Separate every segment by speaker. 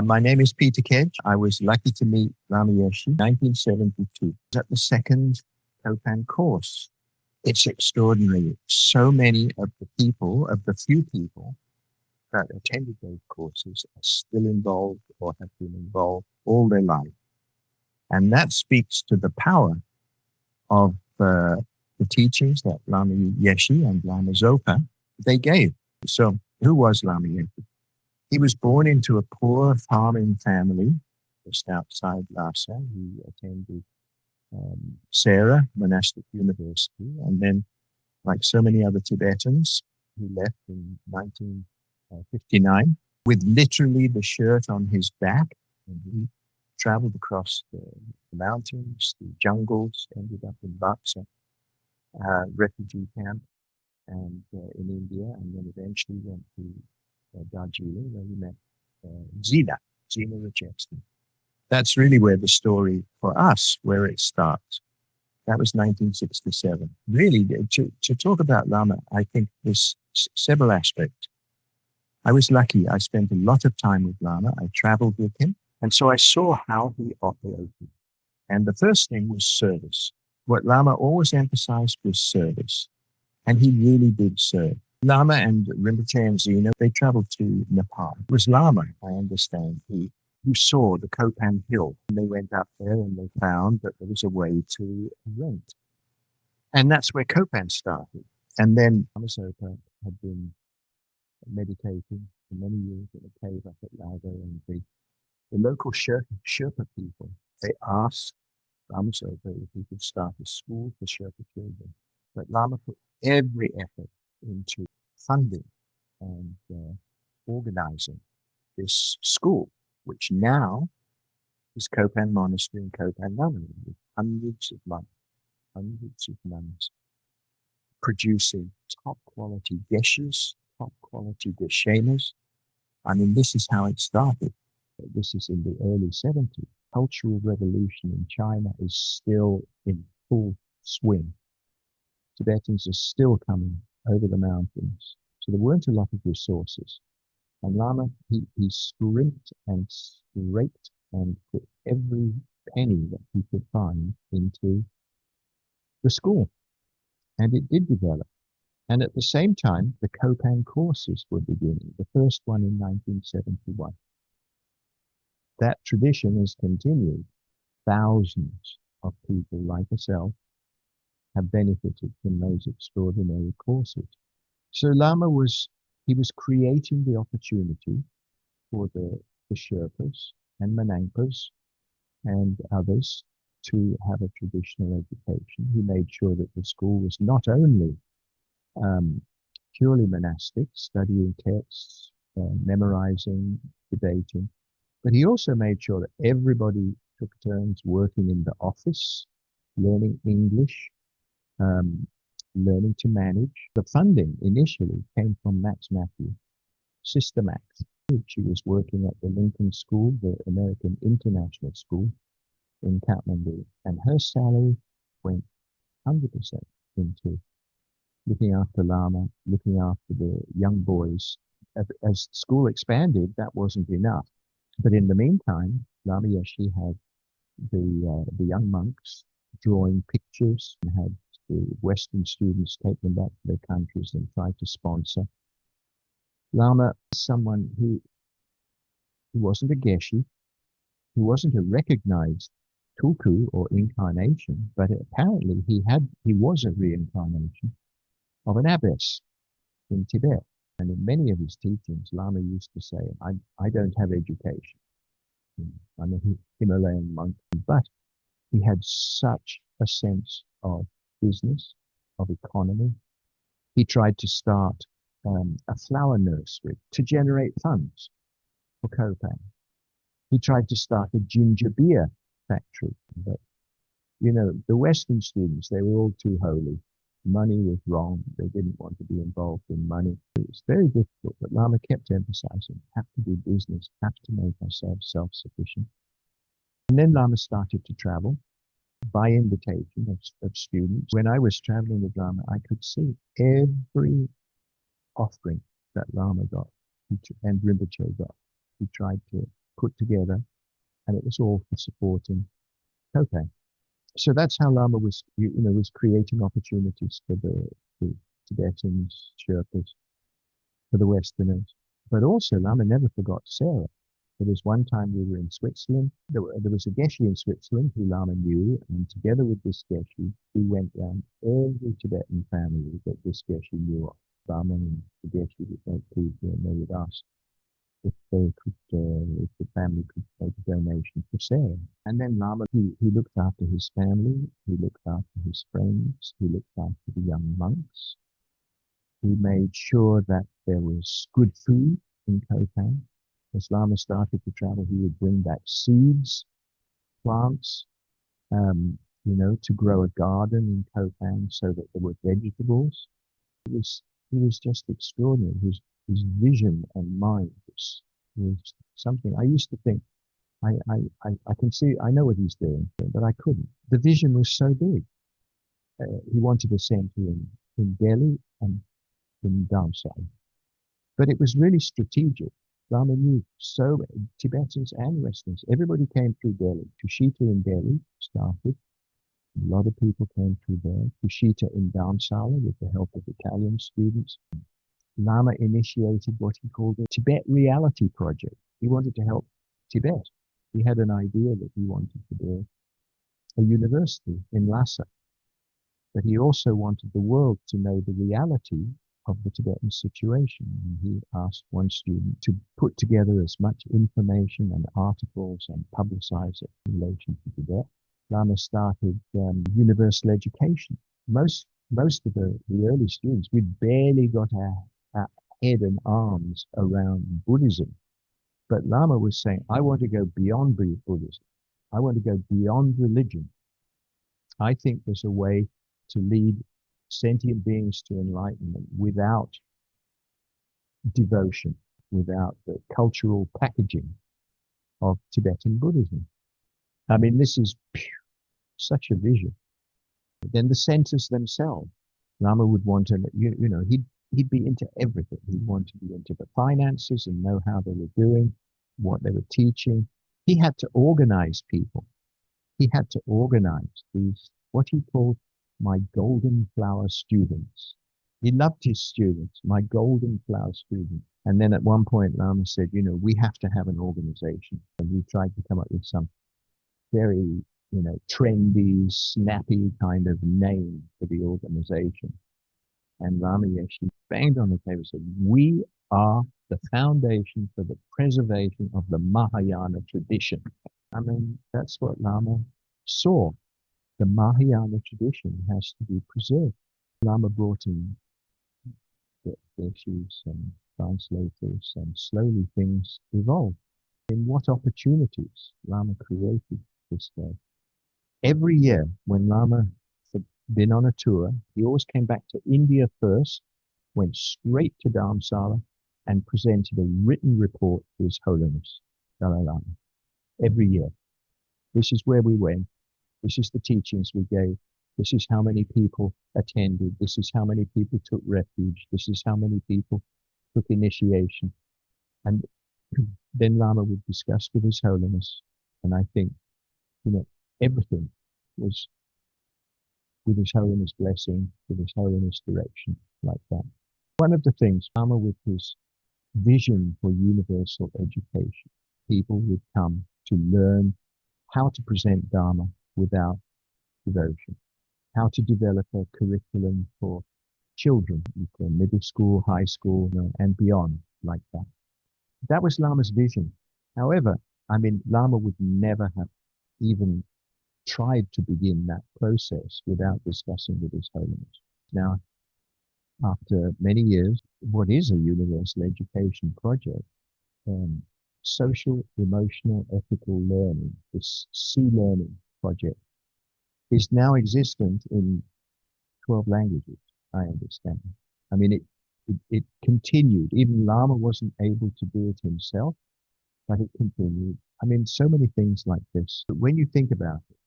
Speaker 1: My name is Peter Kedge. I was lucky to meet Lama Yeshe in 1972 at the second Copan course. It's extraordinary. So many of the few people that attended those courses are still involved or have been involved all their life. And that speaks to the power of the teachings that Lama Yeshe and Lama Zopa, they gave. So who was Lama Yeshe? He was born into a poor farming family just outside Lhasa. He attended Sarah Monastic University, and then, like so many other Tibetans, he left in 1959 with literally the shirt on his back, and he traveled across the mountains, the jungles, ended up in Lhasa refugee camp, and in India, and then eventually went to Darjeeling, where he met Zina Richardson. That's really where the story for us, where it starts. That was 1967. Really, to talk about Lama, I think there's several aspects. I was lucky. I spent a lot of time with Lama. I traveled with him. And so I saw how he operated. And the first thing was service. What Lama always emphasized was service. And he really did serve. Lama and Rinpoche and Zina, they traveled to Nepal. It was Lama, I understand, who saw the Copan Hill. And they went up there and they found that there was a way to rent. And that's where Copan started. And then Lama Zopa had been meditating for many years in a cave up at Lhasa, and the local Sherpa people, they asked Lama Zopa if he could start a school for Sherpa children. But Lama put every effort into funding and organizing this school, which now is Copan Monastery in Copan Nunnery, with hundreds of nuns, producing top quality geshes, top quality geshenas. I mean, this is how it started. This is in the early 70s. Cultural revolution in China is still in full swing. Tibetans are still coming over the mountains. So there weren't a lot of resources. And Lama, he scrimped and scraped and put every penny that he could find into the school. And it did develop. And at the same time, the Copan courses were beginning, the first one in 1971. That tradition has continued. Thousands of people like myself have benefited from those extraordinary courses. So Lama was creating the opportunity for the Sherpas and Menangpas and others to have a traditional education. He made sure that the school was not only purely monastic, studying texts, memorizing, debating, but he also made sure that everybody took turns working in the office, learning English, learning to manage. The funding initially came from Max Matthew, Sister Max. She was working at the Lincoln School, the American International School in Kathmandu, and her salary went 100% into looking after Lama, looking after the young boys. As school expanded, that wasn't enough. But in the meantime, Lama Yeshe had the young monks drawing pictures and had the Western students take them back to their countries and try to sponsor. Lama is someone who wasn't a Geshe, who wasn't a recognized tulku or incarnation, but apparently he was a reincarnation of an abbess in Tibet. And in many of his teachings, Lama used to say, I don't have education. I'm a Himalayan monk, but he had such a sense of business, of economy. He tried to start a flower nursery to generate funds for Copan. He tried to start a ginger beer factory, but the Western students, they were all too holy. Money was wrong. They didn't want to be involved in money. It was very difficult, but Lama kept emphasizing, have to do business, have to make ourselves self-sufficient. And then Lama started to travel by invitation of students. When I was traveling with Lama, I could see every offering that Lama got and Rinpoche got. He tried to put together, and it was all for supporting Copan. So that's how Lama was, was creating opportunities for the Tibetans, Sherpas, for the Westerners. But also, Lama never forgot Sarah. There was one time we were in Switzerland. There was a Geshe in Switzerland who Lama knew, and together with this Geshe, we went round every Tibetan family that this Geshe knew of. Lama and the Geshe would make people, and they would ask if they could, if the family could make a donation for Sarah. And then Lama, he looked after his family, he looked after his friends, he looked after the young monks. He made sure that there was good food in Copan. As Lama started to travel, he would bring back seeds, plants, to grow a garden in Copan so that there were vegetables. He was just extraordinary. His vision and mind was something. I used to think, I can see, I know what he's doing, but I couldn't. The vision was so big. He wanted a center in Delhi and in Dharamsala. But it was really strategic. Lama knew so Tibetans and Westerners. Everybody came through Delhi. Tushita in Delhi started. A lot of people came through there. Tushita in Dharamsala with the help of Italian students. Lama initiated what he called the Tibet Reality Project. He wanted to help Tibet. He had an idea that he wanted to build a university in Lhasa. But he also wanted the world to know the reality of the Tibetan situation. And he asked one student to put together as much information and articles and publicize it in relation to Tibet. Lama started universal education. Most of the early students, we barely got our head and arms around Buddhism. But Lama was saying, I want to go beyond Buddhism. I want to go beyond religion. I think there's a way to lead sentient beings to enlightenment without devotion, without the cultural packaging of Tibetan Buddhism. I mean, this is such a vision. Then the centers themselves, Lama would want to, he'd be into everything. He'd want to be into the finances and know how they were doing, what they were teaching. He had to organize people. He had to organize these, what he called my golden flower students. He loved his students, my golden flower students. And then at one point, Lama said, we have to have an organization. And we tried to come up with some very, trendy, snappy kind of name for the organization. And Lama Yeshe banged on the table and said, we are the foundation for the preservation of the Mahayana tradition. I mean, that's what Lama saw. The Mahayana tradition has to be preserved. Lama brought in the issues and translators, and slowly things evolved. In what opportunities Lama created this way. Every year when Lama had been on a tour, he always came back to India first, went straight to Dharamsala, and presented a written report to His Holiness Dalai Lama. Every year. This is where we went. This is the teachings we gave. This is how many people attended. This is how many people took refuge. This is how many people took initiation. And then Lama would discuss with His Holiness. And I think, everything was with His Holiness blessing, with His Holiness direction, like that. One of the things, Lama with his vision for universal education, people would come to learn how to present Dharma without devotion, how to develop a curriculum for children, for middle school, high school, and beyond, like that. That was Lama's vision. However, Lama would never have even tried to begin that process without discussing with His Holiness. Now, after many years, what is a universal education project? Social, emotional, ethical learning, this C-learning project, is now existent in 12 languages, I understand. It continued. Even Lama wasn't able to do it himself, but it continued. So many things like this. But when you think about it,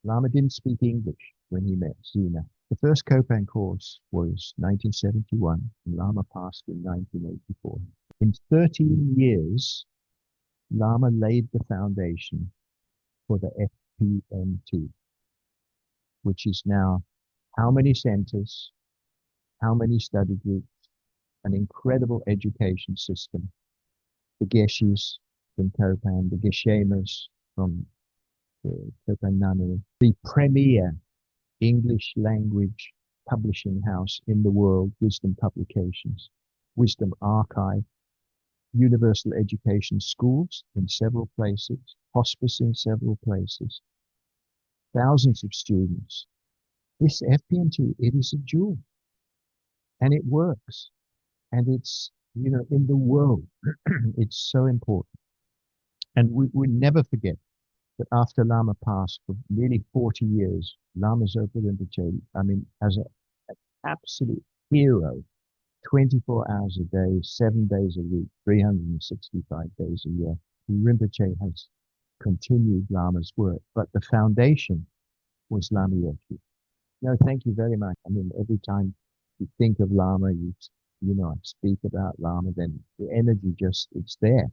Speaker 1: Lama didn't speak English when he met Zina. The first Copan course was 1971, and Lama passed in 1984. In 13 years, Lama laid the foundation for the FPNT, which is now how many centers, how many study groups, an incredible education system. The Geshes from Kopan, the Geshemas from Kopan Nanu, the premier English language publishing house in the world, Wisdom Publications, Wisdom Archive, universal education schools in several places, hospice in several places, thousands of students. This FPNT, it is a jewel and it works. And it's, in the world, it's so important. And we never forget that after Lama passed for nearly 40 years, Lama Zopa Rinpoche, I mean, as an absolute hero, 24 hours a day, 7 days a week, 365 days a year, Rinpoche has continued Lama's work. But the foundation was Lama Yeshe. No, thank you very much. I mean, every time you think of Lama, I speak about Lama, then the energy just, it's there.